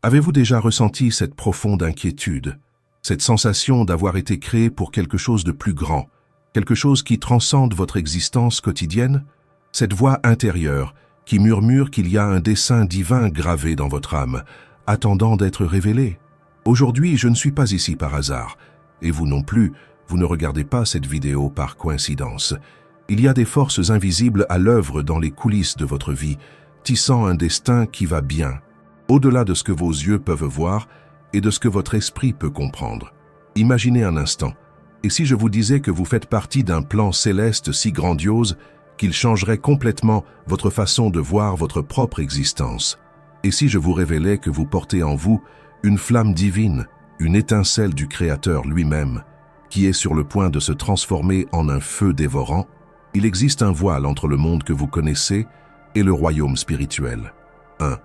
Avez-vous déjà ressenti cette profonde inquiétude, cette sensation d'avoir été créé pour quelque chose de plus grand, quelque chose qui transcende votre existence quotidienne? Cette voix intérieure qui murmure qu'il y a un dessein divin gravé dans votre âme, attendant d'être révélé. Aujourd'hui, je ne suis pas ici par hasard, et vous non plus, vous ne regardez pas cette vidéo par coïncidence. Il y a des forces invisibles à l'œuvre dans les coulisses de votre vie, tissant un destin qui va bien, au-delà de ce que vos yeux peuvent voir et de ce que votre esprit peut comprendre. Imaginez un instant, et si je vous disais que vous faites partie d'un plan céleste si grandiose qu'il changerait complètement votre façon de voir votre propre existence? Et si je vous révélais que vous portez en vous une flamme divine, une étincelle du Créateur lui-même, qui est sur le point de se transformer en un feu dévorant? Il existe un voile entre le monde que vous connaissez et le royaume spirituel. Un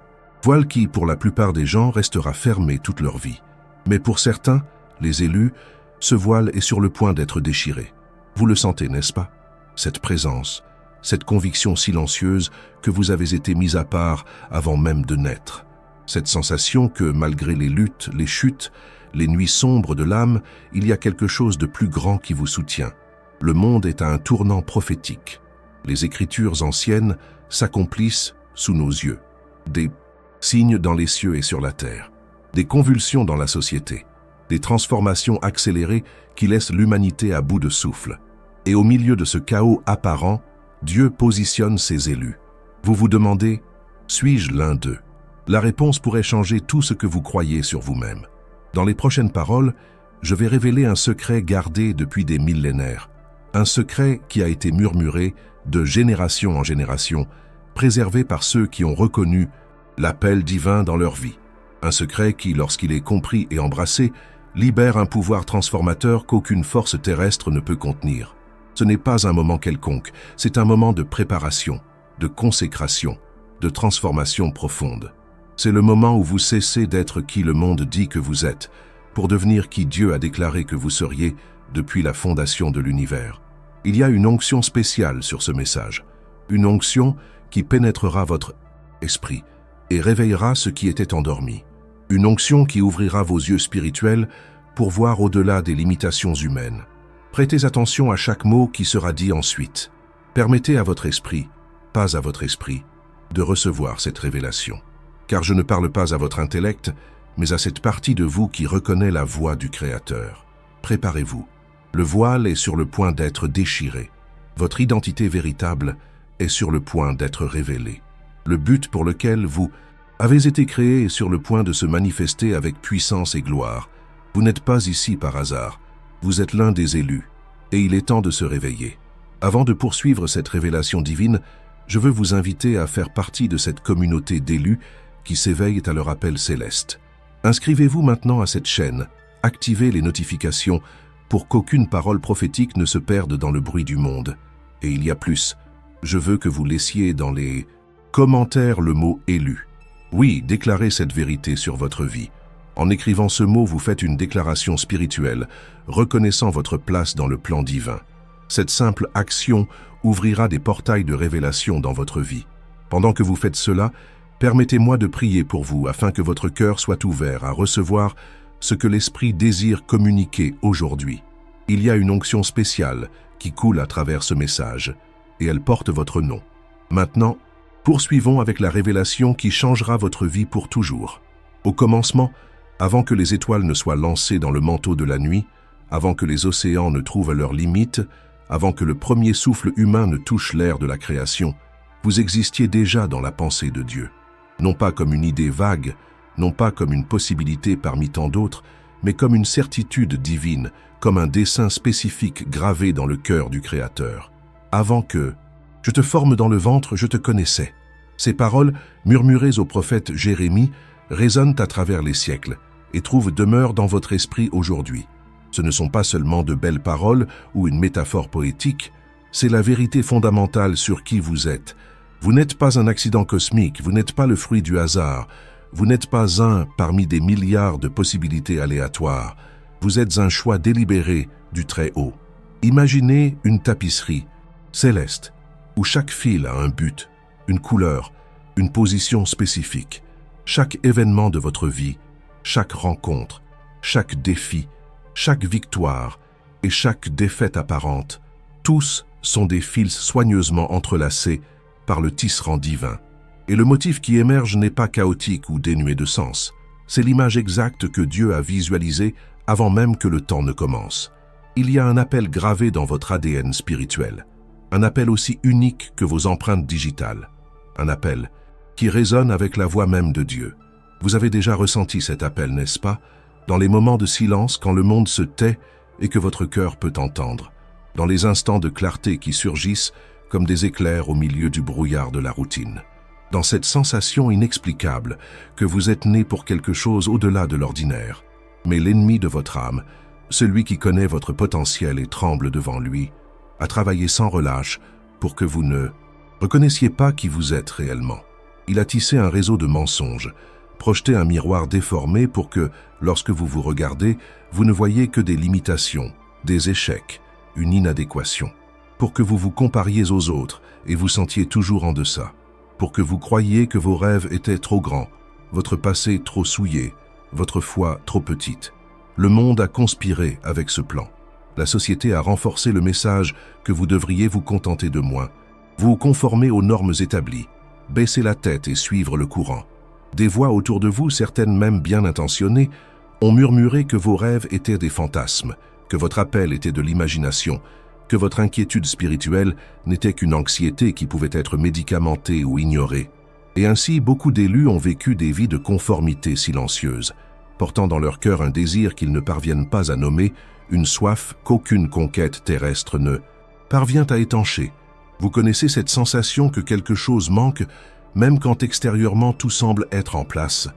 voile qui, pour la plupart des gens, restera fermé toute leur vie. Mais pour certains, les élus, ce voile est sur le point d'être déchiré. Vous le sentez, n'est-ce pas? Cette présence, cette conviction silencieuse que vous avez été mis à part avant même de naître. Cette sensation que, malgré les luttes, les chutes, les nuits sombres de l'âme, il y a quelque chose de plus grand qui vous soutient. Le monde est à un tournant prophétique. Les écritures anciennes s'accomplissent sous nos yeux. Des signes dans les cieux et sur la terre. Des convulsions dans la société. Des transformations accélérées qui laissent l'humanité à bout de souffle. Et au milieu de ce chaos apparent, Dieu positionne ses élus. Vous vous demandez, suis-je l'un d'eux? La réponse pourrait changer tout ce que vous croyez sur vous-même. Dans les prochaines paroles, je vais révéler un secret gardé depuis des millénaires. Un secret qui a été murmuré de génération en génération, préservé par ceux qui ont reconnu l'appel divin dans leur vie. Un secret qui, lorsqu'il est compris et embrassé, libère un pouvoir transformateur qu'aucune force terrestre ne peut contenir. Ce n'est pas un moment quelconque, c'est un moment de préparation, de consécration, de transformation profonde. C'est le moment où vous cessez d'être qui le monde dit que vous êtes, pour devenir qui Dieu a déclaré que vous seriez depuis la fondation de l'univers. Il y a une onction spéciale sur ce message, une onction qui pénétrera votre esprit et réveillera ce qui était endormi. Une onction qui ouvrira vos yeux spirituels pour voir au-delà des limitations humaines. Prêtez attention à chaque mot qui sera dit ensuite. Permettez à votre esprit, pas à votre esprit, de recevoir cette révélation. Car je ne parle pas à votre intellect, mais à cette partie de vous qui reconnaît la voix du Créateur. Préparez-vous. Le voile est sur le point d'être déchiré. Votre identité véritable est sur le point d'être révélée. Le but pour lequel vous avez été créé est sur le point de se manifester avec puissance et gloire. Vous n'êtes pas ici par hasard. Vous êtes l'un des élus, et il est temps de se réveiller. Avant de poursuivre cette révélation divine, je veux vous inviter à faire partie de cette communauté d'élus qui s'éveillent à leur appel céleste. Inscrivez-vous maintenant à cette chaîne, activez les notifications pour qu'aucune parole prophétique ne se perde dans le bruit du monde. Et il y a plus, je veux que vous laissiez dans les commentaires le mot « élu ». Oui, déclarez cette vérité sur votre vie. En écrivant ce mot, vous faites une déclaration spirituelle, reconnaissant votre place dans le plan divin. Cette simple action ouvrira des portails de révélation dans votre vie. Pendant que vous faites cela, permettez-moi de prier pour vous afin que votre cœur soit ouvert à recevoir ce que l'Esprit désire communiquer aujourd'hui. Il y a une onction spéciale qui coule à travers ce message, et elle porte votre nom. Maintenant, poursuivons avec la révélation qui changera votre vie pour toujours. Au commencement, avant que les étoiles ne soient lancées dans le manteau de la nuit, avant que les océans ne trouvent leurs limites, avant que le premier souffle humain ne touche l'air de la création, vous existiez déjà dans la pensée de Dieu. Non pas comme une idée vague, non pas comme une possibilité parmi tant d'autres, mais comme une certitude divine, comme un dessein spécifique gravé dans le cœur du Créateur. Avant que « Je te forme dans le ventre, je te connaissais ». Ces paroles, murmurées au prophète Jérémie, résonnent à travers les siècles et trouvent demeure dans votre esprit aujourd'hui. Ce ne sont pas seulement de belles paroles ou une métaphore poétique, c'est la vérité fondamentale sur qui vous êtes. Vous n'êtes pas un accident cosmique, vous n'êtes pas le fruit du hasard, vous n'êtes pas un parmi des milliards de possibilités aléatoires, vous êtes un choix délibéré du Très-Haut. Imaginez une tapisserie céleste où chaque fil a un but, une couleur, une position spécifique. Chaque événement de votre vie, chaque rencontre, chaque défi, chaque victoire et chaque défaite apparente, tous sont des fils soigneusement entrelacés par le tisserand divin. Et le motif qui émerge n'est pas chaotique ou dénué de sens. C'est l'image exacte que Dieu a visualisée avant même que le temps ne commence. Il y a un appel gravé dans votre ADN spirituel. Un appel aussi unique que vos empreintes digitales. Un appel qui résonne avec la voix même de Dieu. Vous avez déjà ressenti cet appel, n'est-ce pas? Dans les moments de silence, quand le monde se tait et que votre cœur peut entendre. Dans les instants de clarté qui surgissent comme des éclairs au milieu du brouillard de la routine. Dans cette sensation inexplicable que vous êtes né pour quelque chose au-delà de l'ordinaire. Mais l'ennemi de votre âme, celui qui connaît votre potentiel et tremble devant lui, a travaillé sans relâche pour que vous ne reconnaissiez pas qui vous êtes réellement. Il a tissé un réseau de mensonges, projeté un miroir déformé pour que, lorsque vous vous regardez, vous ne voyez que des limitations, des échecs, une inadéquation. Pour que vous vous compariez aux autres et vous sentiez toujours en deçà. Pour que vous croyiez que vos rêves étaient trop grands, votre passé trop souillé, votre foi trop petite. Le monde a conspiré avec ce plan. La société a renforcé le message que vous devriez vous contenter de moins, vous conformer aux normes établies, baisser la tête et suivre le courant. Des voix autour de vous, certaines même bien intentionnées, ont murmuré que vos rêves étaient des fantasmes, que votre appel était de l'imagination, que votre inquiétude spirituelle n'était qu'une anxiété qui pouvait être médicamentée ou ignorée. Et ainsi, beaucoup d'élus ont vécu des vies de conformité silencieuse, portant dans leur cœur un désir qu'ils ne parviennent pas à nommer, une soif qu'aucune conquête terrestre ne parvient à étancher. Vous connaissez cette sensation que quelque chose manque, même quand extérieurement tout semble être en place.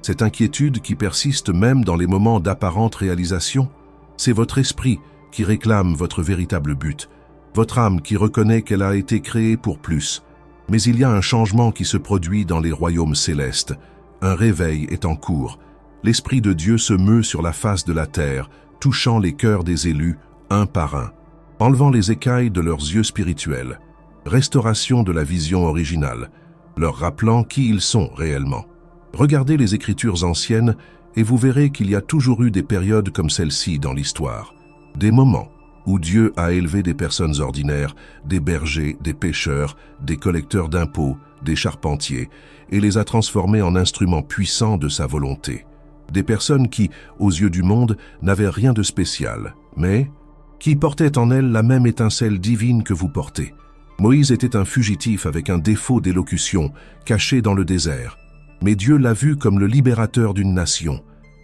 Cette inquiétude qui persiste même dans les moments d'apparente réalisation, c'est votre esprit qui réclame votre véritable but, votre âme qui reconnaît qu'elle a été créée pour plus. Mais il y a un changement qui se produit dans les royaumes célestes. Un réveil est en cours. L'Esprit de Dieu se meut sur la face de la terre, touchant les cœurs des élus, un par un, enlevant les écailles de leurs yeux spirituels. Restauration de la vision originale, leur rappelant qui ils sont réellement. Regardez les Écritures anciennes et vous verrez qu'il y a toujours eu des périodes comme celle-ci dans l'histoire. Des moments où Dieu a élevé des personnes ordinaires, des bergers, des pêcheurs, des collecteurs d'impôts, des charpentiers, et les a transformés en instruments puissants de sa volonté. Des personnes qui, aux yeux du monde, n'avaient rien de spécial, mais qui portaient en elles la même étincelle divine que vous portez. Moïse était un fugitif avec un défaut d'élocution, caché dans le désert. Mais Dieu l'a vu comme le libérateur d'une nation.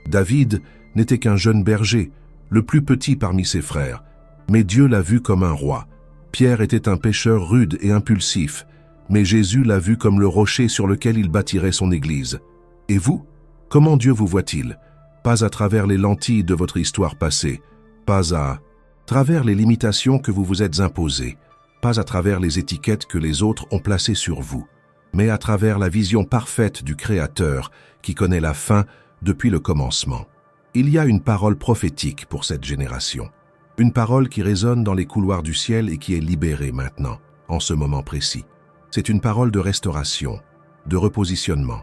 David n'était qu'un jeune berger, le plus petit parmi ses frères, mais Dieu l'a vu comme un roi. Pierre était un pêcheur rude et impulsif, mais Jésus l'a vu comme le rocher sur lequel il bâtirait son église. Et vous, comment Dieu vous voit-il? Pas à travers les lentilles de votre histoire passée, pas à travers les limitations que vous vous êtes imposées, pas à travers les étiquettes que les autres ont placées sur vous, mais à travers la vision parfaite du Créateur qui connaît la fin depuis le commencement. Il y a une parole prophétique pour cette génération. Une parole qui résonne dans les couloirs du ciel et qui est libérée maintenant, en ce moment précis. C'est une parole de restauration, de repositionnement,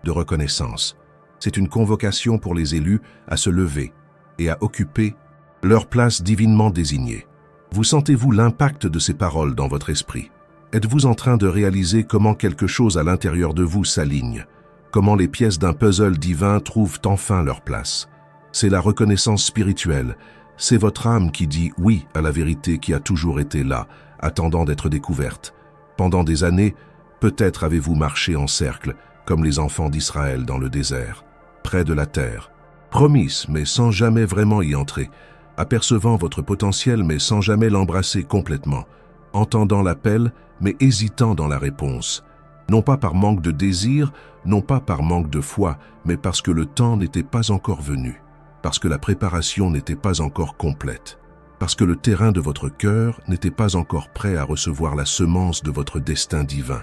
de reconnaissance. C'est une convocation pour les élus à se lever et à occuper leur place divinement désignée. Vous sentez-vous l'impact de ces paroles dans votre esprit? Êtes-vous en train de réaliser comment quelque chose à l'intérieur de vous s'aligne? Comment les pièces d'un puzzle divin trouvent enfin leur place? C'est la reconnaissance spirituelle. C'est votre âme qui dit oui à la vérité qui a toujours été là, attendant d'être découverte. Pendant des années, peut-être avez-vous marché en cercle, comme les enfants d'Israël dans le désert, près de la terre, promise mais sans jamais vraiment y entrer, apercevant votre potentiel mais sans jamais l'embrasser complètement, entendant l'appel mais hésitant dans la réponse. Non pas par manque de désir, non pas par manque de foi, mais parce que le temps n'était pas encore venu. Parce que la préparation n'était pas encore complète, parce que le terrain de votre cœur n'était pas encore prêt à recevoir la semence de votre destin divin.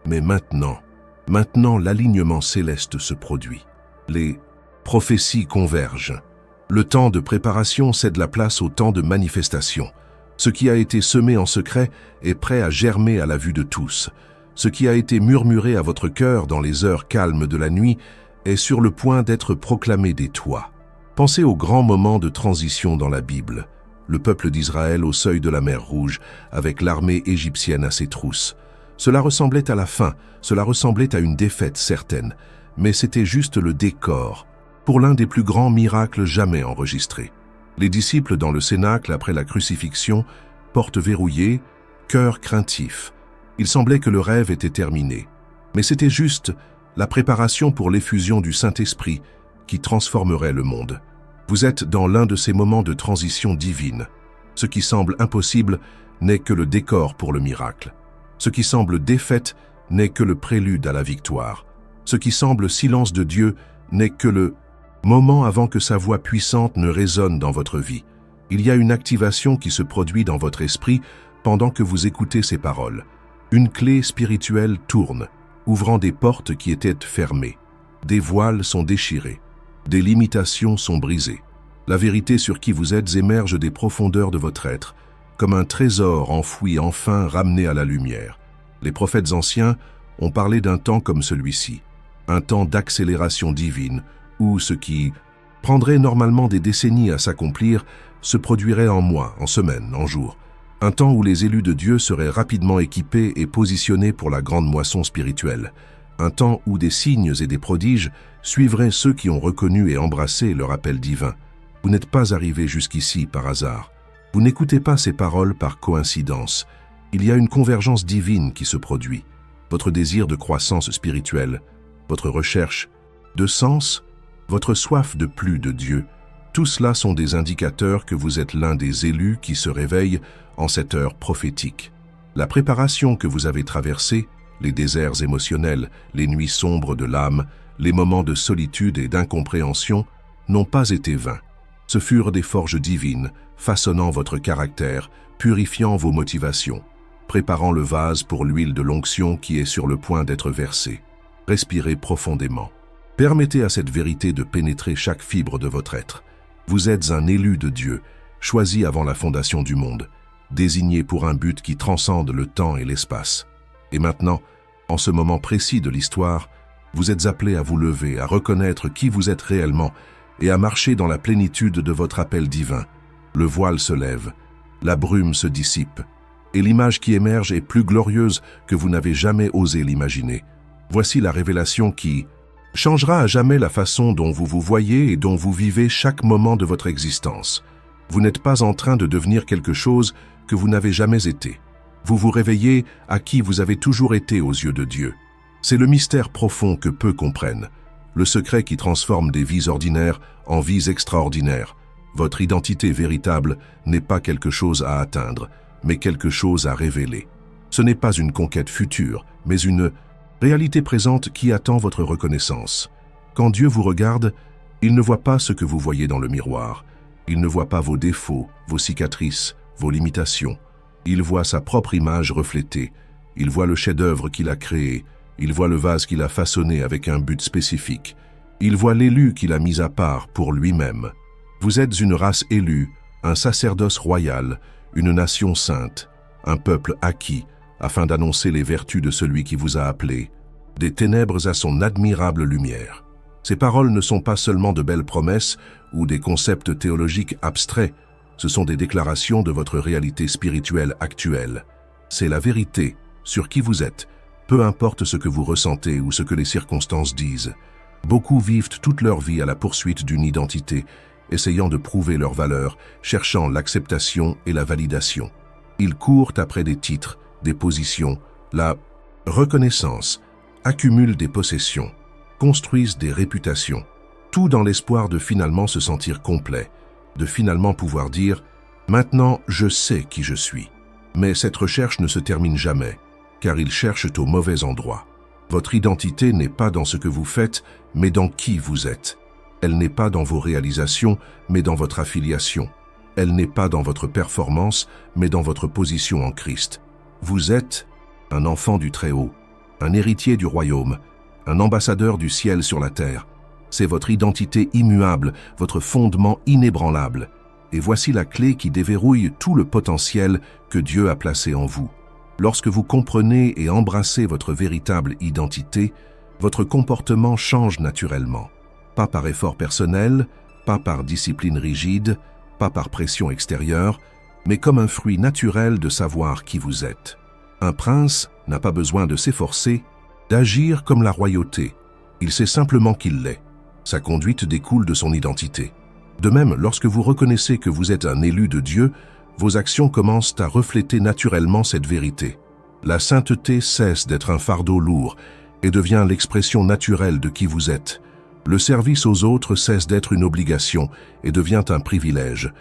Mais maintenant l'alignement céleste se produit. Les prophéties convergent. Le temps de préparation cède la place au temps de manifestation. Ce qui a été semé en secret est prêt à germer à la vue de tous. Ce qui a été murmuré à votre cœur dans les heures calmes de la nuit est sur le point d'être proclamé des toits. Pensez aux grands moments de transition dans la Bible. Le peuple d'Israël au seuil de la mer Rouge, avec l'armée égyptienne à ses trousses. Cela ressemblait à la fin, cela ressemblait à une défaite certaine, mais c'était juste le décor pour l'un des plus grands miracles jamais enregistrés. Les disciples dans le cénacle après la crucifixion, portes verrouillées, cœurs craintifs. Il semblait que le rêve était terminé. Mais c'était juste la préparation pour l'effusion du Saint-Esprit qui transformerait le monde. Vous êtes dans l'un de ces moments de transition divine. Ce qui semble impossible n'est que le décor pour le miracle. Ce qui semble défaite n'est que le prélude à la victoire. Ce qui semble silence de Dieu n'est que le moment avant que sa voix puissante ne résonne dans votre vie. Il y a une activation qui se produit dans votre esprit pendant que vous écoutez ces paroles. Une clé spirituelle tourne, ouvrant des portes qui étaient fermées. Des voiles sont déchirés. Des limitations sont brisées. La vérité sur qui vous êtes émerge des profondeurs de votre être, comme un trésor enfoui enfin ramené à la lumière. Les prophètes anciens ont parlé d'un temps comme celui-ci, un temps d'accélération divine, où ce qui prendrait normalement des décennies à s'accomplir se produirait en mois, en semaines, en jours. Un temps où les élus de Dieu seraient rapidement équipés et positionnés pour la grande moisson spirituelle. Un temps où des signes et des prodiges suivraient ceux qui ont reconnu et embrassé leur appel divin. Vous n'êtes pas arrivé jusqu'ici par hasard. Vous n'écoutez pas ces paroles par coïncidence. Il y a une convergence divine qui se produit. Votre désir de croissance spirituelle, votre recherche de sens, votre soif de plus de Dieu, tout cela sont des indicateurs que vous êtes l'un des élus qui se réveillent en cette heure prophétique. La préparation que vous avez traversée, les déserts émotionnels, les nuits sombres de l'âme, les moments de solitude et d'incompréhension, n'ont pas été vains. Ce furent des forges divines, façonnant votre caractère, purifiant vos motivations, préparant le vase pour l'huile de l'onction qui est sur le point d'être versée. Respirez profondément. Permettez à cette vérité de pénétrer chaque fibre de votre être. Vous êtes un élu de Dieu, choisi avant la fondation du monde, désigné pour un but qui transcende le temps et l'espace. Et maintenant, en ce moment précis de l'histoire, vous êtes appelé à vous lever, à reconnaître qui vous êtes réellement et à marcher dans la plénitude de votre appel divin. Le voile se lève, la brume se dissipe, et l'image qui émerge est plus glorieuse que vous n'avez jamais osé l'imaginer. Voici la révélation qui changera à jamais la façon dont vous vous voyez et dont vous vivez chaque moment de votre existence. Vous n'êtes pas en train de devenir quelque chose que vous n'avez jamais été. Vous vous réveillez à qui vous avez toujours été aux yeux de Dieu. C'est le mystère profond que peu comprennent, le secret qui transforme des vies ordinaires en vies extraordinaires. Votre identité véritable n'est pas quelque chose à atteindre, mais quelque chose à révéler. Ce n'est pas une conquête future, mais une réalité présente qui attend votre reconnaissance. Quand Dieu vous regarde, il ne voit pas ce que vous voyez dans le miroir. Il ne voit pas vos défauts, vos cicatrices, vos limitations. Il voit sa propre image reflétée. Il voit le chef-d'œuvre qu'il a créé. Il voit le vase qu'il a façonné avec un but spécifique. Il voit l'élu qu'il a mis à part pour lui-même. Vous êtes une race élue, un sacerdoce royal, une nation sainte, un peuple acquis, afin d'annoncer les vertus de celui qui vous a appelé, des ténèbres à son admirable lumière. Ces paroles ne sont pas seulement de belles promesses ou des concepts théologiques abstraits, ce sont des déclarations de votre réalité spirituelle actuelle. C'est la vérité sur qui vous êtes, peu importe ce que vous ressentez ou ce que les circonstances disent. Beaucoup vivent toute leur vie à la poursuite d'une identité, essayant de prouver leur valeur, cherchant l'acceptation et la validation. Ils courent après des titres, des positions, la reconnaissance, accumulent des possessions, construisent des réputations, tout dans l'espoir de finalement se sentir complet, de finalement pouvoir dire « Maintenant, je sais qui je suis ». Mais cette recherche ne se termine jamais, car ils cherchent au mauvais endroit. Votre identité n'est pas dans ce que vous faites, mais dans qui vous êtes. Elle n'est pas dans vos réalisations, mais dans votre affiliation. Elle n'est pas dans votre performance, mais dans votre position en Christ. Vous êtes un enfant du Très-Haut, un héritier du royaume, un ambassadeur du ciel sur la terre. C'est votre identité immuable, votre fondement inébranlable. Et voici la clé qui déverrouille tout le potentiel que Dieu a placé en vous. Lorsque vous comprenez et embrassez votre véritable identité, Votre comportement change naturellement, pas par effort personnel, pas par discipline rigide, pas par pression extérieure, mais comme un fruit naturel de savoir qui vous êtes. Un prince n'a pas besoin de s'efforcer, d'agir comme la royauté. Il sait simplement qu'il l'est. Sa conduite découle de son identité. De même, lorsque vous reconnaissez que vous êtes un élu de Dieu, vos actions commencent à refléter naturellement cette vérité. La sainteté cesse d'être un fardeau lourd et devient l'expression naturelle de qui vous êtes. Le service aux autres cesse d'être une obligation et devient un privilège.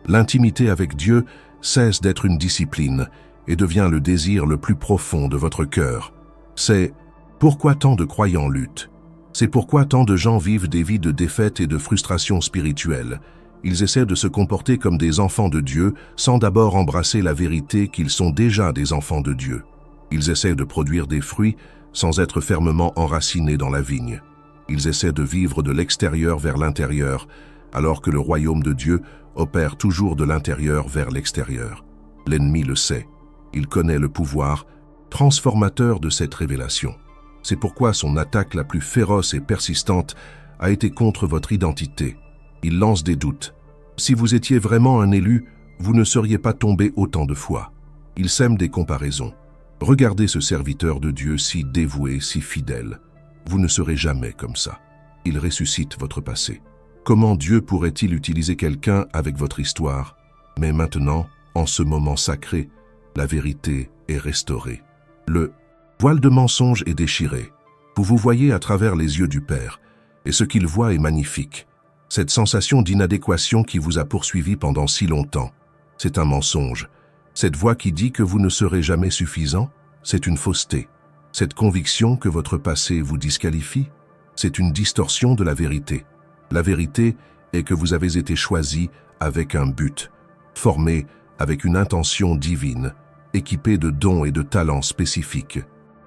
L'intimité avec Dieu cesse d'être une discipline et devient le désir le plus profond de votre cœur. C'est pourquoi tant de croyants luttent. C'est pourquoi tant de gens vivent des vies de défaite et de frustration spirituelle. Ils essaient de se comporter comme des enfants de Dieu sans d'abord embrasser la vérité qu'ils sont déjà des enfants de Dieu. Ils essaient de produire des fruits sans être fermement enracinés dans la vigne. Ils essaient de vivre de l'extérieur vers l'intérieur, alors que le royaume de Dieu opère toujours de l'intérieur vers l'extérieur. L'ennemi le sait. Il connaît le pouvoir transformateur de cette révélation. C'est pourquoi son attaque la plus féroce et persistante a été contre votre identité. Il lance des doutes. Si vous étiez vraiment un élu, vous ne seriez pas tombé autant de fois. Il sème des comparaisons. Regardez ce serviteur de Dieu si dévoué, si fidèle. Vous ne serez jamais comme ça. Il ressuscite votre passé. Comment Dieu pourrait-il utiliser quelqu'un avec votre histoire? Mais maintenant, en ce moment sacré, la vérité est restaurée. Le voile de mensonge est déchiré. Vous vous voyez à travers les yeux du Père, et ce qu'il voit est magnifique. Cette sensation d'inadéquation qui vous a poursuivi pendant si longtemps, c'est un mensonge. Cette voix qui dit que vous ne serez jamais suffisant, c'est une fausseté. Cette conviction que votre passé vous disqualifie, c'est une distorsion de la vérité. La vérité est que vous avez été choisi avec un but, formé avec une intention divine, équipé de dons et de talents spécifiques,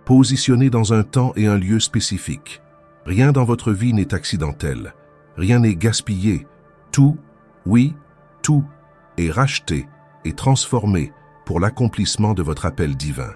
positionné dans un temps et un lieu spécifiques. Rien dans votre vie n'est accidentel, rien n'est gaspillé. Tout, oui, tout, est racheté et transformé pour l'accomplissement de votre appel divin.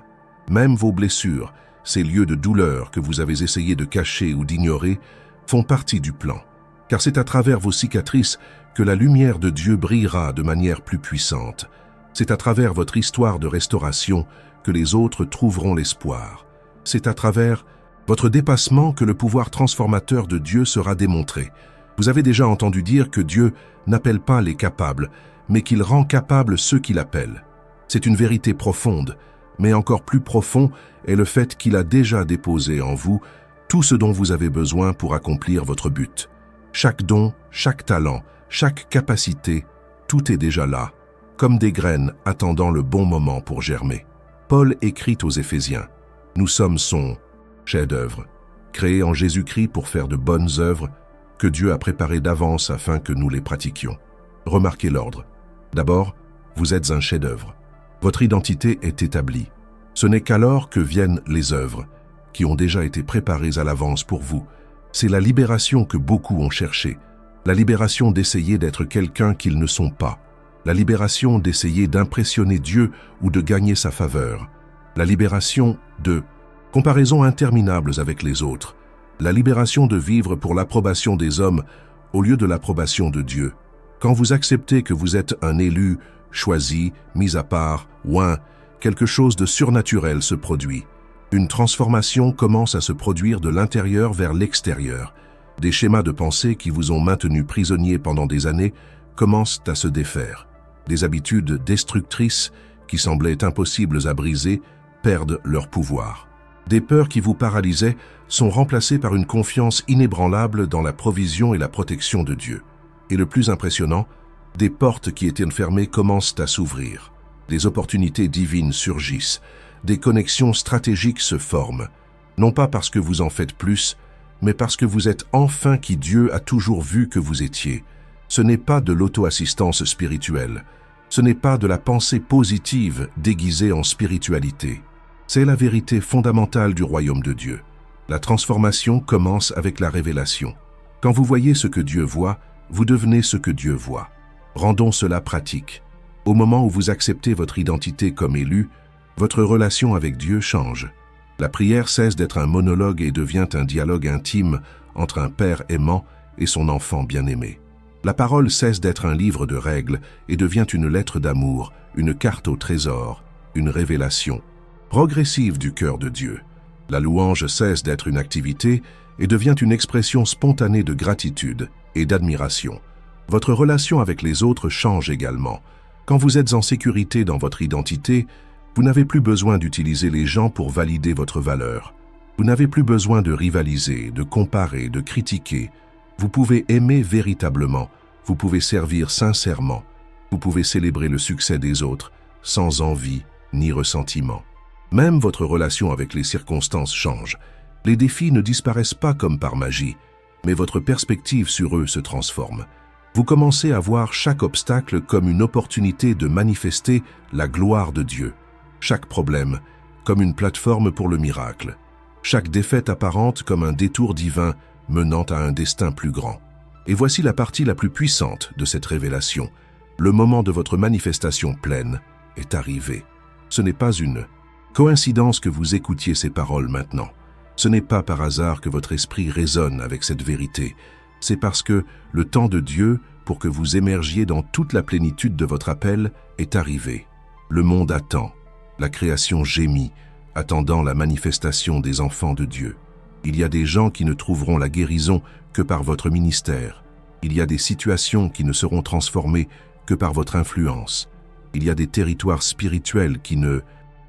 Même vos blessures, ces lieux de douleur que vous avez essayé de cacher ou d'ignorer, font partie du plan. Car c'est à travers vos cicatrices que la lumière de Dieu brillera de manière plus puissante. C'est à travers votre histoire de restauration que les autres trouveront l'espoir. C'est à travers votre dépassement que le pouvoir transformateur de Dieu sera démontré. Vous avez déjà entendu dire que Dieu n'appelle pas les capables, mais qu'il rend capables ceux qu'il appelle. C'est une vérité profonde, mais encore plus profond est le fait qu'il a déjà déposé en vous tout ce dont vous avez besoin pour accomplir votre but. Chaque don, chaque talent, chaque capacité, tout est déjà là, comme des graines attendant le bon moment pour germer. Paul écrit aux Éphésiens, « Nous sommes son chef-d'œuvre, créé en Jésus-Christ pour faire de bonnes œuvres que Dieu a préparées d'avance afin que nous les pratiquions. » Remarquez l'ordre. D'abord, vous êtes un chef-d'œuvre. Votre identité est établie. Ce n'est qu'alors que viennent les œuvres, qui ont déjà été préparées à l'avance pour vous. C'est la libération que beaucoup ont cherchée, la libération d'essayer d'être quelqu'un qu'ils ne sont pas, la libération d'essayer d'impressionner Dieu ou de gagner sa faveur, la libération de comparaisons interminables avec les autres, la libération de vivre pour l'approbation des hommes au lieu de l'approbation de Dieu. Quand vous acceptez que vous êtes un élu, choisi, mis à part, oint, quelque chose de surnaturel se produit. Une transformation commence à se produire de l'intérieur vers l'extérieur. Des schémas de pensée qui vous ont maintenu prisonnier pendant des années commencent à se défaire. Des habitudes destructrices qui semblaient impossibles à briser perdent leur pouvoir. Des peurs qui vous paralysaient sont remplacées par une confiance inébranlable dans la provision et la protection de Dieu. Et le plus impressionnant, des portes qui étaient fermées commencent à s'ouvrir. Des opportunités divines surgissent. Des connexions stratégiques se forment. Non pas parce que vous en faites plus, mais parce que vous êtes enfin qui Dieu a toujours vu que vous étiez. Ce n'est pas de l'auto-assistance spirituelle. Ce n'est pas de la pensée positive déguisée en spiritualité. C'est la vérité fondamentale du royaume de Dieu. La transformation commence avec la révélation. Quand vous voyez ce que Dieu voit, vous devenez ce que Dieu voit. Rendons cela pratique. Au moment où vous acceptez votre identité comme élu, votre relation avec Dieu change. La prière cesse d'être un monologue et devient un dialogue intime entre un père aimant et son enfant bien-aimé. La parole cesse d'être un livre de règles et devient une lettre d'amour, une carte au trésor, une révélation progressive du cœur de Dieu. La louange cesse d'être une activité et devient une expression spontanée de gratitude et d'admiration. Votre relation avec les autres change également. Quand vous êtes en sécurité dans votre identité, vous n'avez plus besoin d'utiliser les gens pour valider votre valeur. Vous n'avez plus besoin de rivaliser, de comparer, de critiquer. Vous pouvez aimer véritablement, vous pouvez servir sincèrement, vous pouvez célébrer le succès des autres sans envie ni ressentiment. Même votre relation avec les circonstances change. Les défis ne disparaissent pas comme par magie, mais votre perspective sur eux se transforme. Vous commencez à voir chaque obstacle comme une opportunité de manifester la gloire de Dieu. Chaque problème comme une plateforme pour le miracle. Chaque défaite apparente comme un détour divin menant à un destin plus grand. Et voici la partie la plus puissante de cette révélation. Le moment de votre manifestation pleine est arrivé. Ce n'est pas une coïncidence que vous écoutiez ces paroles maintenant. Ce n'est pas par hasard que votre esprit résonne avec cette vérité. C'est parce que le temps de Dieu, pour que vous émergiez dans toute la plénitude de votre appel, est arrivé. Le monde attend. La création gémit, attendant la manifestation des enfants de Dieu. Il y a des gens qui ne trouveront la guérison que par votre ministère. Il y a des situations qui ne seront transformées que par votre influence. Il y a des territoires spirituels qui ne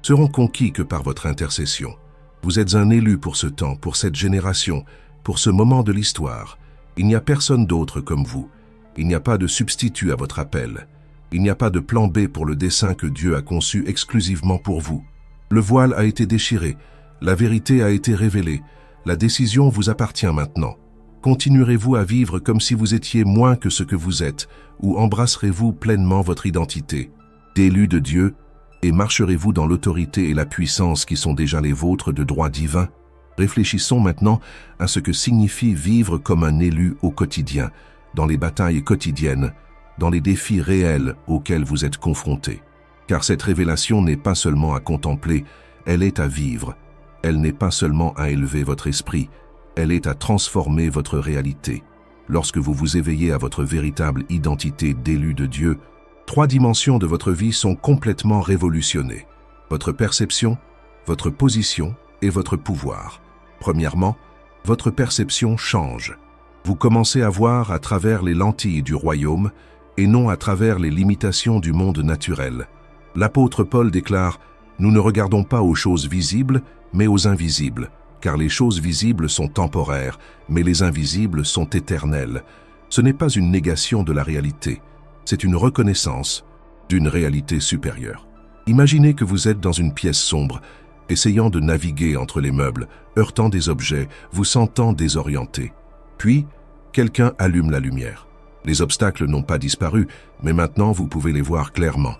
seront conquis que par votre intercession. Vous êtes un élu pour ce temps, pour cette génération, pour ce moment de l'histoire. Il n'y a personne d'autre comme vous. Il n'y a pas de substitut à votre appel. Il n'y a pas de plan B pour le dessein que Dieu a conçu exclusivement pour vous. Le voile a été déchiré, la vérité a été révélée, la décision vous appartient maintenant. Continuerez-vous à vivre comme si vous étiez moins que ce que vous êtes, ou embrasserez-vous pleinement votre identité, d'élu de Dieu, et marcherez-vous dans l'autorité et la puissance qui sont déjà les vôtres de droit divin? Réfléchissons maintenant à ce que signifie vivre comme un élu au quotidien, dans les batailles quotidiennes, dans les défis réels auxquels vous êtes confrontés. Car cette révélation n'est pas seulement à contempler, elle est à vivre. Elle n'est pas seulement à élever votre esprit, elle est à transformer votre réalité. Lorsque vous vous éveillez à votre véritable identité d'élu de Dieu, 3 dimensions de votre vie sont complètement révolutionnées. Votre perception, votre position et votre pouvoir. Premièrement, votre perception change. Vous commencez à voir à travers les lentilles du royaume et non à travers les limitations du monde naturel. L'apôtre Paul déclare « Nous ne regardons pas aux choses visibles, mais aux invisibles, car les choses visibles sont temporaires, mais les invisibles sont éternelles. » Ce n'est pas une négation de la réalité, c'est une reconnaissance d'une réalité supérieure. Imaginez que vous êtes dans une pièce sombre, essayant de naviguer entre les meubles, heurtant des objets, vous sentant désorienté. Puis, quelqu'un allume la lumière. Les obstacles n'ont pas disparu, mais maintenant vous pouvez les voir clairement.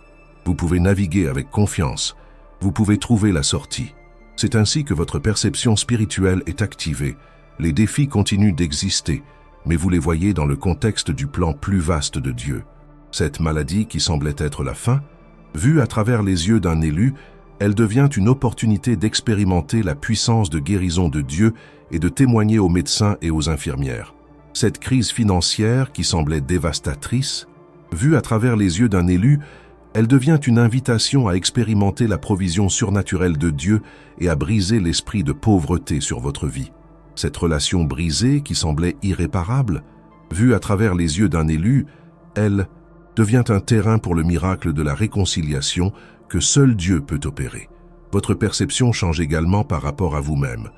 Vous pouvez naviguer avec confiance. Vous pouvez trouver la sortie. C'est ainsi que votre perception spirituelle est activée. Les défis continuent d'exister, mais vous les voyez dans le contexte du plan plus vaste de Dieu. Cette maladie qui semblait être la fin, vue à travers les yeux d'un élu, elle devient une opportunité d'expérimenter la puissance de guérison de Dieu et de témoigner aux médecins et aux infirmières. Cette crise financière qui semblait dévastatrice, vue à travers les yeux d'un élu, elle devient une invitation à expérimenter la provision surnaturelle de Dieu et à briser l'esprit de pauvreté sur votre vie. Cette relation brisée qui semblait irréparable, vue à travers les yeux d'un élu, elle devient un terrain pour le miracle de la réconciliation que seul Dieu peut opérer. Votre perception change également par rapport à vous-même.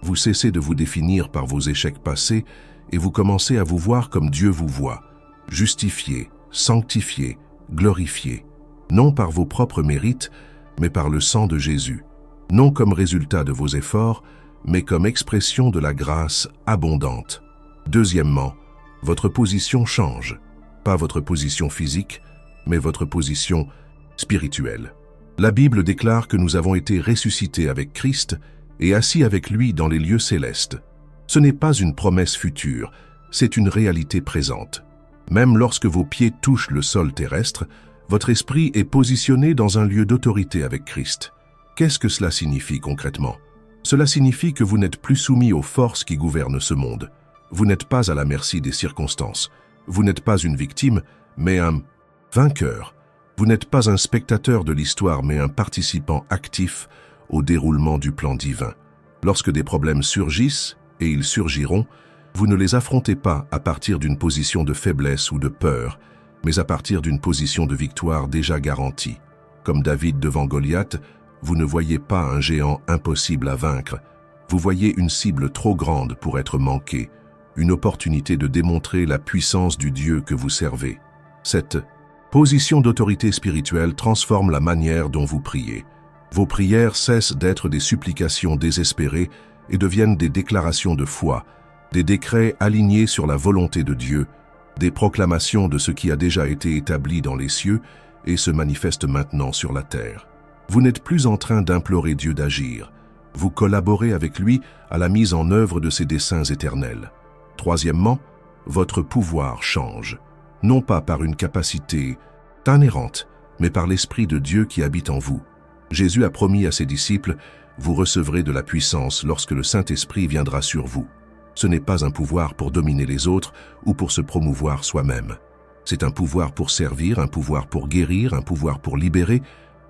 Vous cessez de vous définir par vos échecs passés et vous commencez à vous voir comme Dieu vous voit, justifié, sanctifié, glorifié, non par vos propres mérites, mais par le sang de Jésus, non comme résultat de vos efforts, mais comme expression de la grâce abondante. Deuxièmement, votre position change, pas votre position physique, mais votre position spirituelle. La Bible déclare que nous avons été ressuscités avec Christ et assis avec lui dans les lieux célestes. Ce n'est pas une promesse future, c'est une réalité présente. Même lorsque vos pieds touchent le sol terrestre, votre esprit est positionné dans un lieu d'autorité avec Christ. Qu'est-ce que cela signifie concrètement? Cela signifie que vous n'êtes plus soumis aux forces qui gouvernent ce monde. Vous n'êtes pas à la merci des circonstances. Vous n'êtes pas une victime, mais un vainqueur. Vous n'êtes pas un spectateur de l'histoire, mais un participant actif au déroulement du plan divin. Lorsque des problèmes surgissent, et ils surgiront, vous ne les affrontez pas à partir d'une position de faiblesse ou de peur, mais à partir d'une position de victoire déjà garantie. Comme David devant Goliath, vous ne voyez pas un géant impossible à vaincre. Vous voyez une cible trop grande pour être manquée, une opportunité de démontrer la puissance du Dieu que vous servez. Cette position d'autorité spirituelle transforme la manière dont vous priez. Vos prières cessent d'être des supplications désespérées et deviennent des déclarations de foi, des décrets alignés sur la volonté de Dieu, des proclamations de ce qui a déjà été établi dans les cieux et se manifeste maintenant sur la terre. Vous n'êtes plus en train d'implorer Dieu d'agir. Vous collaborez avec lui à la mise en œuvre de ses desseins éternels. Troisièmement, votre pouvoir change, non pas par une capacité inhérente, mais par l'Esprit de Dieu qui habite en vous. Jésus a promis à ses disciples, « Vous recevrez de la puissance lorsque le Saint-Esprit viendra sur vous ». Ce n'est pas un pouvoir pour dominer les autres ou pour se promouvoir soi-même. C'est un pouvoir pour servir, un pouvoir pour guérir, un pouvoir pour libérer,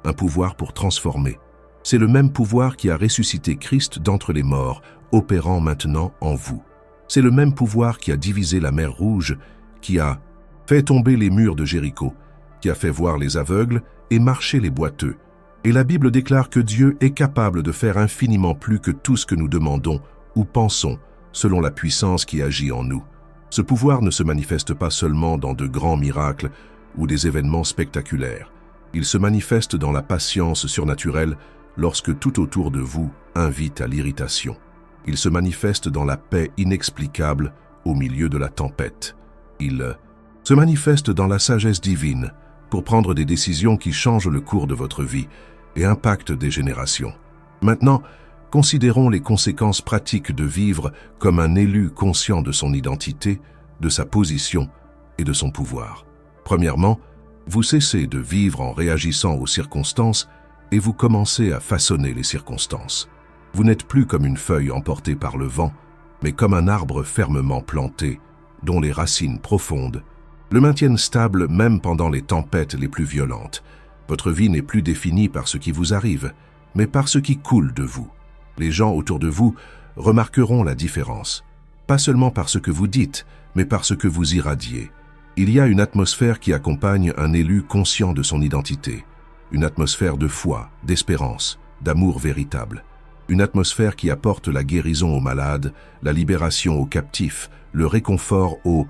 un pouvoir pour transformer. C'est le même pouvoir qui a ressuscité Christ d'entre les morts, opérant maintenant en vous. C'est le même pouvoir qui a divisé la mer Rouge, qui a fait tomber les murs de Jéricho, qui a fait voir les aveugles et marcher les boiteux. Et la Bible déclare que Dieu est capable de faire infiniment plus que tout ce que nous demandons ou pensons, selon la puissance qui agit en nous. Ce pouvoir ne se manifeste pas seulement dans de grands miracles ou des événements spectaculaires. Il se manifeste dans la patience surnaturelle lorsque tout autour de vous invite à l'irritation. Il se manifeste dans la paix inexplicable au milieu de la tempête. Il se manifeste dans la sagesse divine pour prendre des décisions qui changent le cours de votre vie et impactent des générations. Maintenant, considérons les conséquences pratiques de vivre comme un élu conscient de son identité, de sa position et de son pouvoir. Premièrement, vous cessez de vivre en réagissant aux circonstances et vous commencez à façonner les circonstances. Vous n'êtes plus comme une feuille emportée par le vent, mais comme un arbre fermement planté, dont les racines profondes le maintiennent stable même pendant les tempêtes les plus violentes. Votre vie n'est plus définie par ce qui vous arrive, mais par ce qui coule de vous. Les gens autour de vous remarqueront la différence, pas seulement par ce que vous dites, mais par ce que vous irradiez. Il y a une atmosphère qui accompagne un élu conscient de son identité, une atmosphère de foi, d'espérance, d'amour véritable, une atmosphère qui apporte la guérison aux malades, la libération aux captifs, le réconfort aux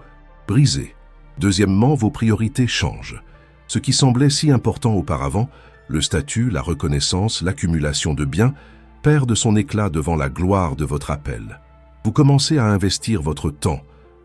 brisés. Deuxièmement, vos priorités changent. Ce qui semblait si important auparavant, le statut, la reconnaissance, l'accumulation de biens, perd de son éclat devant la gloire de votre appel. Vous commencez à investir votre temps,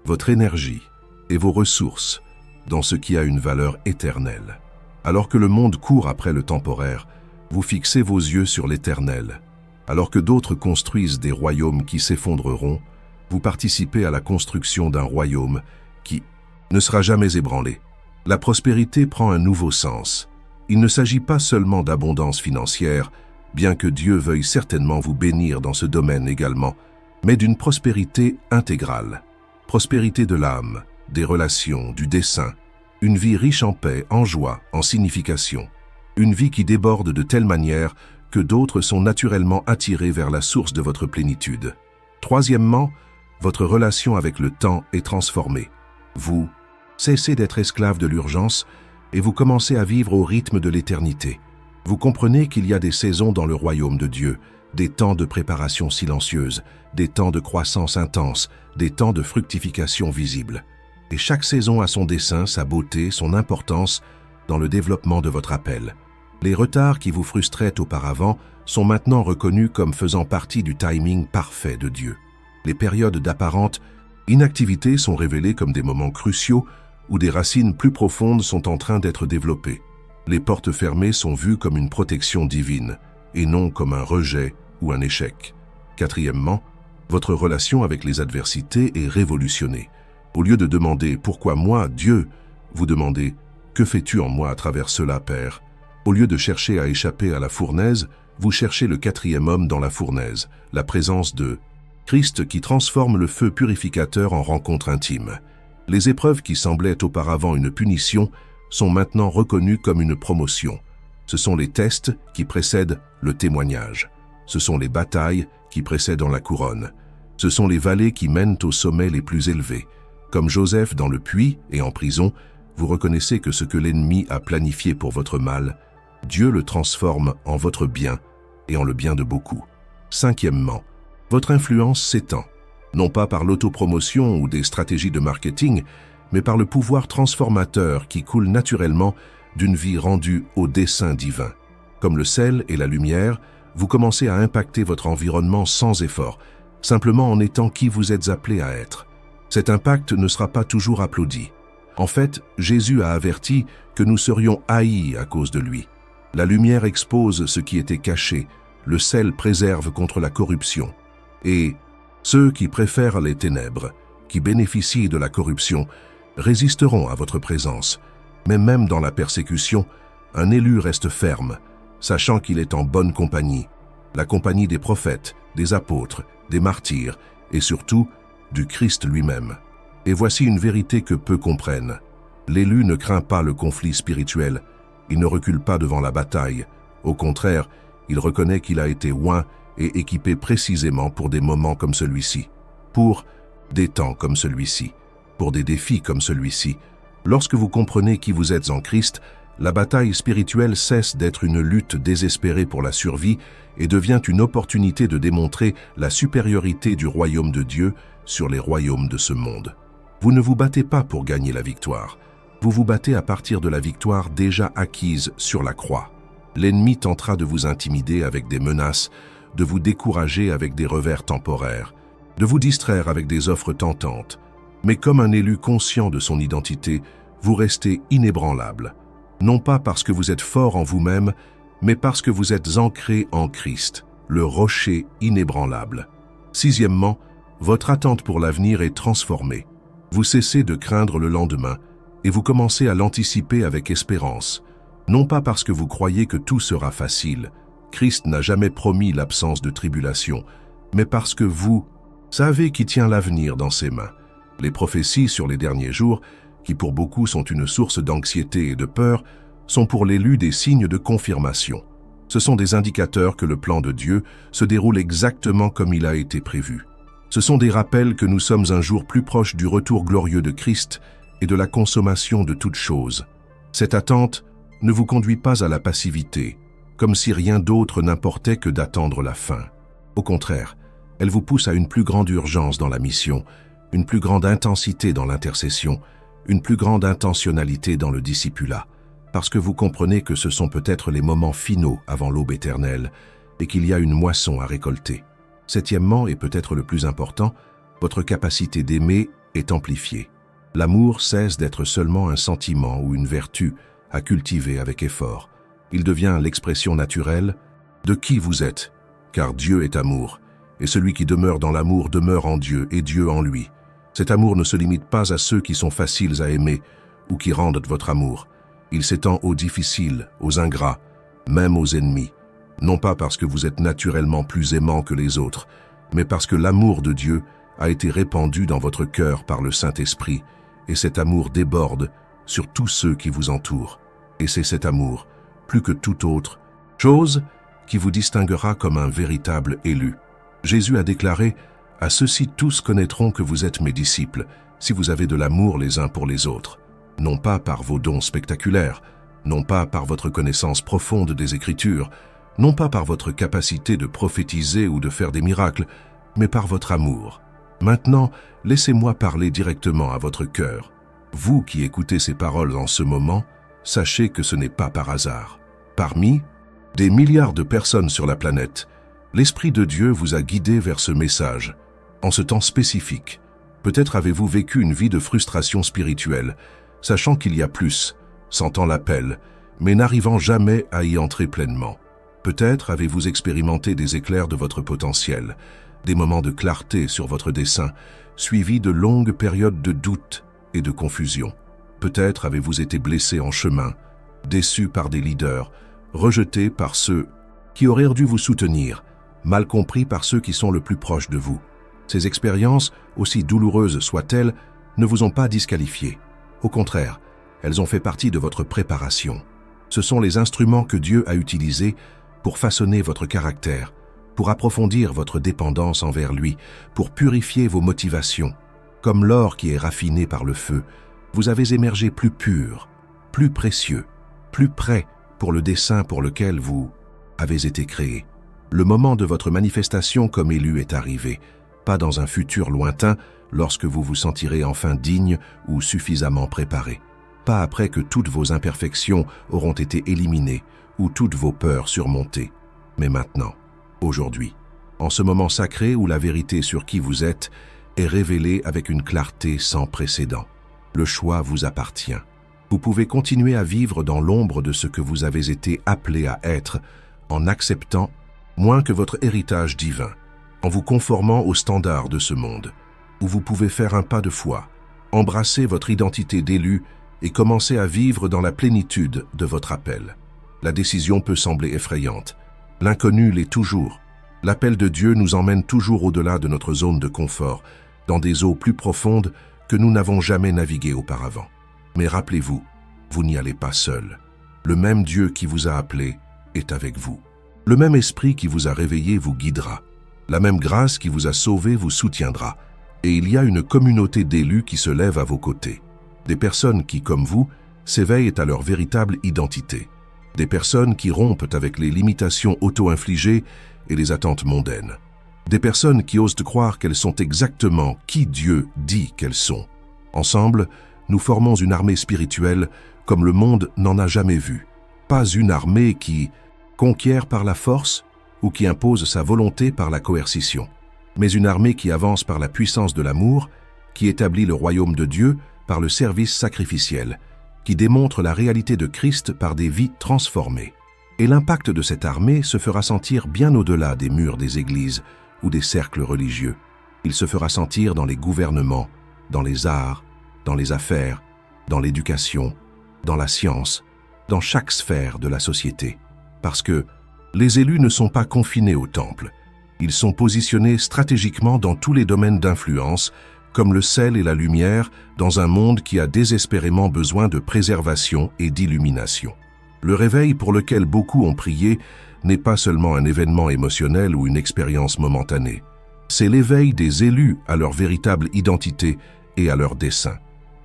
votre énergie et vos ressources dans ce qui a une valeur éternelle. Alors que le monde court après le temporaire, vous fixez vos yeux sur l'éternel. Alors que d'autres construisent des royaumes qui s'effondreront, vous participez à la construction d'un royaume qui ne sera jamais ébranlé. La prospérité prend un nouveau sens. Il ne s'agit pas seulement d'abondance financière, bien que Dieu veuille certainement vous bénir dans ce domaine également, mais d'une prospérité intégrale. Prospérité de l'âme, des relations, du dessein, une vie riche en paix, en joie, en signification. Une vie qui déborde de telle manière que d'autres sont naturellement attirés vers la source de votre plénitude. Troisièmement, votre relation avec le temps est transformée. Vous cessez d'être esclave de l'urgence et vous commencez à vivre au rythme de l'éternité. Vous comprenez qu'il y a des saisons dans le royaume de Dieu, des temps de préparation silencieuse, des temps de croissance intense, des temps de fructification visible. Et chaque saison a son dessein, sa beauté, son importance dans le développement de votre appel. Les retards qui vous frustraient auparavant sont maintenant reconnus comme faisant partie du timing parfait de Dieu. Les périodes d'apparente inactivité sont révélées comme des moments cruciaux où des racines plus profondes sont en train d'être développées. Les portes fermées sont vues comme une protection divine et non comme un rejet ou un échec. Quatrièmement, votre relation avec les adversités est révolutionnée. Au lieu de demander « Pourquoi moi, Dieu ?», vous demandez « Que fais-tu en moi à travers cela, Père ?» Au lieu de chercher à échapper à la fournaise, vous cherchez le quatrième homme dans la fournaise, la présence de Christ qui transforme le feu purificateur en rencontre intime. Les épreuves qui semblaient auparavant une punition sont maintenant reconnues comme une promotion. Ce sont les tests qui précèdent le témoignage. Ce sont les batailles qui précèdent la couronne. Ce sont les vallées qui mènent aux sommets les plus élevés. Comme Joseph dans le puits et en prison, vous reconnaissez que ce que l'ennemi a planifié pour votre mal, Dieu le transforme en votre bien et en le bien de beaucoup. Cinquièmement, votre influence s'étend, non pas par l'autopromotion ou des stratégies de marketing, mais par le pouvoir transformateur qui coule naturellement d'une vie rendue au dessein divin. Comme le sel et la lumière, vous commencez à impacter votre environnement sans effort, simplement en étant qui vous êtes appelé à être. Cet impact ne sera pas toujours applaudi. En fait, Jésus a averti que nous serions haïs à cause de lui. La lumière expose ce qui était caché, le sel préserve contre la corruption. Et ceux qui préfèrent les ténèbres, qui bénéficient de la corruption, résisteront à votre présence. Mais même dans la persécution, un élu reste ferme, sachant qu'il est en bonne compagnie, la compagnie des prophètes, des apôtres, des martyrs et surtout du Christ lui-même. Et voici une vérité que peu comprennent. L'élu ne craint pas le conflit spirituel, il ne recule pas devant la bataille. Au contraire, il reconnaît qu'il a été oint et équipé précisément pour des moments comme celui-ci, pour des temps comme celui-ci, pour des défis comme celui-ci. Lorsque vous comprenez qui vous êtes en Christ, la bataille spirituelle cesse d'être une lutte désespérée pour la survie et devient une opportunité de démontrer la supériorité du royaume de Dieu sur les royaumes de ce monde. Vous ne vous battez pas pour gagner la victoire, vous vous battez à partir de la victoire déjà acquise sur la croix. L'ennemi tentera de vous intimider avec des menaces, de vous décourager avec des revers temporaires, de vous distraire avec des offres tentantes. Mais comme un élu conscient de son identité, vous restez inébranlable. Non pas parce que vous êtes fort en vous-même, mais parce que vous êtes ancré en Christ, le rocher inébranlable. Sixièmement, votre attente pour l'avenir est transformée. Vous cessez de craindre le lendemain et vous commencez à l'anticiper avec espérance. Non pas parce que vous croyez que tout sera facile, Christ n'a jamais promis l'absence de tribulation, mais parce que vous savez qui tient l'avenir dans ses mains. Les prophéties sur les derniers jours, qui pour beaucoup sont une source d'anxiété et de peur, sont pour l'élu des signes de confirmation. Ce sont des indicateurs que le plan de Dieu se déroule exactement comme il a été prévu. Ce sont des rappels que nous sommes un jour plus proches du retour glorieux de Christ et de la consommation de toutes choses. Cette attente ne vous conduit pas à la passivité, comme si rien d'autre n'importait que d'attendre la fin. Au contraire, elle vous pousse à une plus grande urgence dans la mission, une plus grande intensité dans l'intercession, une plus grande intentionnalité dans le discipulat, parce que vous comprenez que ce sont peut-être les moments finaux avant l'aube éternelle et qu'il y a une moisson à récolter. Septièmement, et peut-être le plus important, votre capacité d'aimer est amplifiée. L'amour cesse d'être seulement un sentiment ou une vertu à cultiver avec effort. Il devient l'expression naturelle de qui vous êtes, car Dieu est amour, et celui qui demeure dans l'amour demeure en Dieu et Dieu en lui. Cet amour ne se limite pas à ceux qui sont faciles à aimer ou qui rendent votre amour. Il s'étend aux difficiles, aux ingrats, même aux ennemis. Non pas parce que vous êtes naturellement plus aimant que les autres, mais parce que l'amour de Dieu a été répandu dans votre cœur par le Saint-Esprit, et cet amour déborde sur tous ceux qui vous entourent. Et c'est cet amour, plus que toute autre chose, qui vous distinguera comme un véritable élu. Jésus a déclaré « À ceux-ci tous connaîtront que vous êtes mes disciples, si vous avez de l'amour les uns pour les autres. » Non pas par vos dons spectaculaires, non pas par votre connaissance profonde des Écritures, non pas par votre capacité de prophétiser ou de faire des miracles, mais par votre amour. Maintenant, laissez-moi parler directement à votre cœur. Vous qui écoutez ces paroles en ce moment, sachez que ce n'est pas par hasard. Parmi des milliards de personnes sur la planète, l'Esprit de Dieu vous a guidé vers ce message, en ce temps spécifique. Peut-être avez-vous vécu une vie de frustration spirituelle, sachant qu'il y a plus, sentant l'appel, mais n'arrivant jamais à y entrer pleinement. Peut-être avez-vous expérimenté des éclairs de votre potentiel, des moments de clarté sur votre dessein, suivis de longues périodes de doute et de confusion. Peut-être avez-vous été blessé en chemin, déçu par des leaders, rejeté par ceux qui auraient dû vous soutenir, mal compris par ceux qui sont le plus proches de vous. Ces expériences, aussi douloureuses soient-elles, ne vous ont pas disqualifié. Au contraire, elles ont fait partie de votre préparation. Ce sont les instruments que Dieu a utilisés pour façonner votre caractère, pour approfondir votre dépendance envers lui, pour purifier vos motivations. Comme l'or qui est raffiné par le feu, vous avez émergé plus pur, plus précieux, plus prêt pour le dessein pour lequel vous avez été créé. Le moment de votre manifestation comme élu est arrivé, pas dans un futur lointain lorsque vous vous sentirez enfin digne ou suffisamment préparé, pas après que toutes vos imperfections auront été éliminées ou toutes vos peurs surmontées, mais maintenant, aujourd'hui, en ce moment sacré où la vérité sur qui vous êtes est révélée avec une clarté sans précédent. Le choix vous appartient. Vous pouvez continuer à vivre dans l'ombre de ce que vous avez été appelé à être en acceptant moins que votre héritage divin, en vous conformant aux standards de ce monde, où vous pouvez faire un pas de foi, embrasser votre identité d'élu et commencer à vivre dans la plénitude de votre appel. La décision peut sembler effrayante. L'inconnu l'est toujours. L'appel de Dieu nous emmène toujours au-delà de notre zone de confort, dans des eaux plus profondes que nous n'avons jamais naviguées auparavant. Mais rappelez-vous, vous n'y allez pas seul. Le même Dieu qui vous a appelé est avec vous. Le même esprit qui vous a réveillé vous guidera. La même grâce qui vous a sauvé vous soutiendra. Et il y a une communauté d'élus qui se lève à vos côtés. Des personnes qui, comme vous, s'éveillent à leur véritable identité. Des personnes qui rompent avec les limitations auto-infligées et les attentes mondaines. Des personnes qui osent croire qu'elles sont exactement qui Dieu dit qu'elles sont. Ensemble, nous formons une armée spirituelle comme le monde n'en a jamais vu. Pas une armée qui conquiert par la force ou qui impose sa volonté par la coercition, mais une armée qui avance par la puissance de l'amour, qui établit le royaume de Dieu par le service sacrificiel, qui démontre la réalité de Christ par des vies transformées. Et l'impact de cette armée se fera sentir bien au-delà des murs des églises ou des cercles religieux. Il se fera sentir dans les gouvernements, dans les arts, dans les affaires, dans l'éducation, dans la science, dans chaque sphère de la société. Parce que les élus ne sont pas confinés au temple. Ils sont positionnés stratégiquement dans tous les domaines d'influence, comme le sel et la lumière, dans un monde qui a désespérément besoin de préservation et d'illumination. Le réveil pour lequel beaucoup ont prié n'est pas seulement un événement émotionnel ou une expérience momentanée. C'est l'éveil des élus à leur véritable identité et à leur dessein.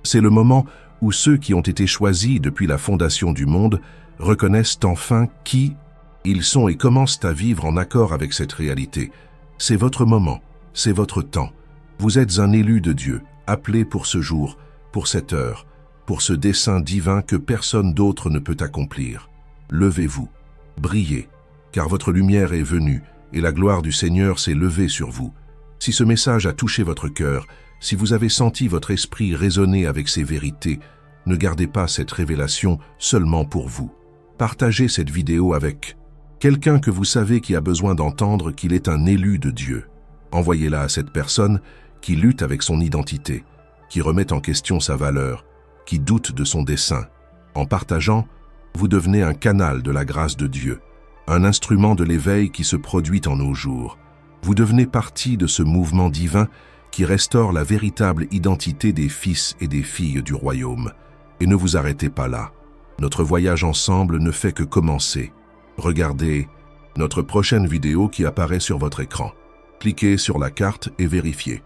C'est le moment où ceux qui ont été choisis depuis la fondation du monde reconnaissent enfin qui ils sont et commencent à vivre en accord avec cette réalité. C'est votre moment, c'est votre temps. Vous êtes un élu de Dieu, appelé pour ce jour, pour cette heure, pour ce dessein divin que personne d'autre ne peut accomplir. Levez-vous, brillez, car votre lumière est venue et la gloire du Seigneur s'est levée sur vous. Si ce message a touché votre cœur, si vous avez senti votre esprit résonner avec ces vérités, ne gardez pas cette révélation seulement pour vous. Partagez cette vidéo avec quelqu'un que vous savez qui a besoin d'entendre qu'il est un élu de Dieu. Envoyez-la à cette personne qui lutte avec son identité, qui remet en question sa valeur, qui doute de son dessein. En partageant, vous devenez un canal de la grâce de Dieu, un instrument de l'éveil qui se produit en nos jours. Vous devenez partie de ce mouvement divin qui restaure la véritable identité des fils et des filles du royaume. Et ne vous arrêtez pas là. Notre voyage ensemble ne fait que commencer. Regardez notre prochaine vidéo qui apparaît sur votre écran. Cliquez sur la carte et vérifiez.